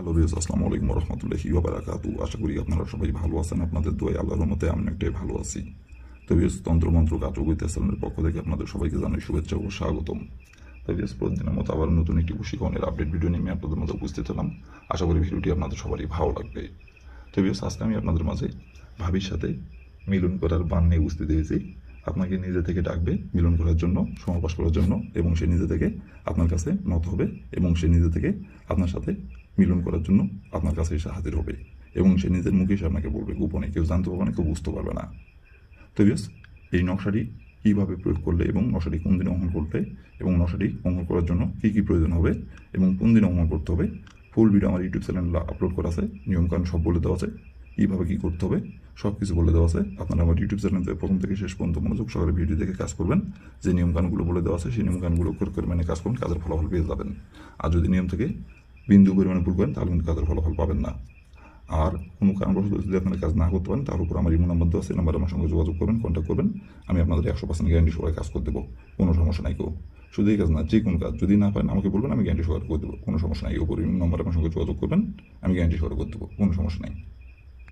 Hello viewers, আসসালামু আলাইকুম ওয়া রাহমাতুল্লাহি ওয়া বারাকাতুহু। আশা করি আপনারা সবাই ভালো আছেন। আপনাদের দোয়ায় আল্লাহর রহমতে আমি অনেকটাই ভালো আছি। তো ভিউয়ার্স, তন্ত্রমন্ত্র কার্যকরিত চ্যানেলের পক্ষ থেকে আপনাদের সবাইকে জানাই শুভেচ্ছা ও স্বাগতম। তো ভিউয়ার্স, প্রতিদিনের মতো আবার নতুন একটি প্রশিক্ষণের আপডেট ভিডিও নিয়ে আমি আপনাদের মধ্যে উপস্থিত হলাম। আশা করি ভিডিওটি আপনাদের সবারই ভালো লাগবে। তো ভিউয়ার্স, আজকে আমি আপনাদের মাঝে ভাবির সাথে মিলন করার বান নিয়ে উপস্থিত হয়েছি। আপনাকে নিজে থেকে ডাকবে মিলন করার জন্য, সমাবাস করার জন্য, এবং সে নিজে থেকে আপনার কাছে নত হবে এবং সে নিজে থেকে আপনার সাথে মিলন করার জন্য আপনার কাছে এসে হাজির হবে এবং সে নিজের মুখে এসে আপনাকে বলবে গোপনে, কেউ জানতে পারবে না, কেউ বুঝতে পারবে না। তো ভিউয়ার্স, এই নকশাটি কীভাবে প্রয়োগ করলে এবং নকশাটি কোন দিনে অঙ্কন করতে এবং নকশাটি অঙ্কন করার জন্য কী কী প্রয়োজন হবে এবং কোন দিনে অঙ্কন করতে হবে, ফুল ভিডিও আমার ইউটিউব চ্যানেলে আপলোড করা আছে। নিয়মকানুন সব বলে দেওয়া আছে, কীভাবে কী করতে হবে সব কিছু বলে দেওয়া আছে। আপনারা আমার ইউটিউব চ্যানেলে প্রথম থেকে শেষ পর্যন্ত মনোযোগ সহকারে ভিডিও দেখে কাজ করবেন। যে নিয়মকানুনগুলো বলে দেওয়া আছে সেই নিয়মকানুনগুলো করে মানে কাজ করুন, কাজের ফলাফল পেয়ে যাবেন। আর যদি নিয়ম থেকে বিন্দু পরিমাণে ভুল করেন তাহলে কিন্তু কাজের ফলাফল পাবেন না। আর কোনো কারণবশত যদি আপনারা কাজ না করতে পারেন তার উপর আমার ইমো নাম্বার দেওয়া আছে, নাম্বারে আমার সঙ্গে যোগাযোগ করবেন, কন্ট্যাক্ট করবেন। আমি আপনাদের 100% গ্যারান্টি সবাই কাজ করে দেবো, কোনো সমস্যা নাই। কেউ শুধু এই কাজ না, যে কোনো কাজ যদি না পারেন আমাকে বলবেন, আমি গ্যারান্টি সহকারে করে দেবো, কোনো সমস্যা নাই। ওপর নাম্বারে আমার সঙ্গে যোগাযোগ করবেন, আমি গ্যারান্টি সহকারে করে দেবো, কোনো সমস্যা নাই।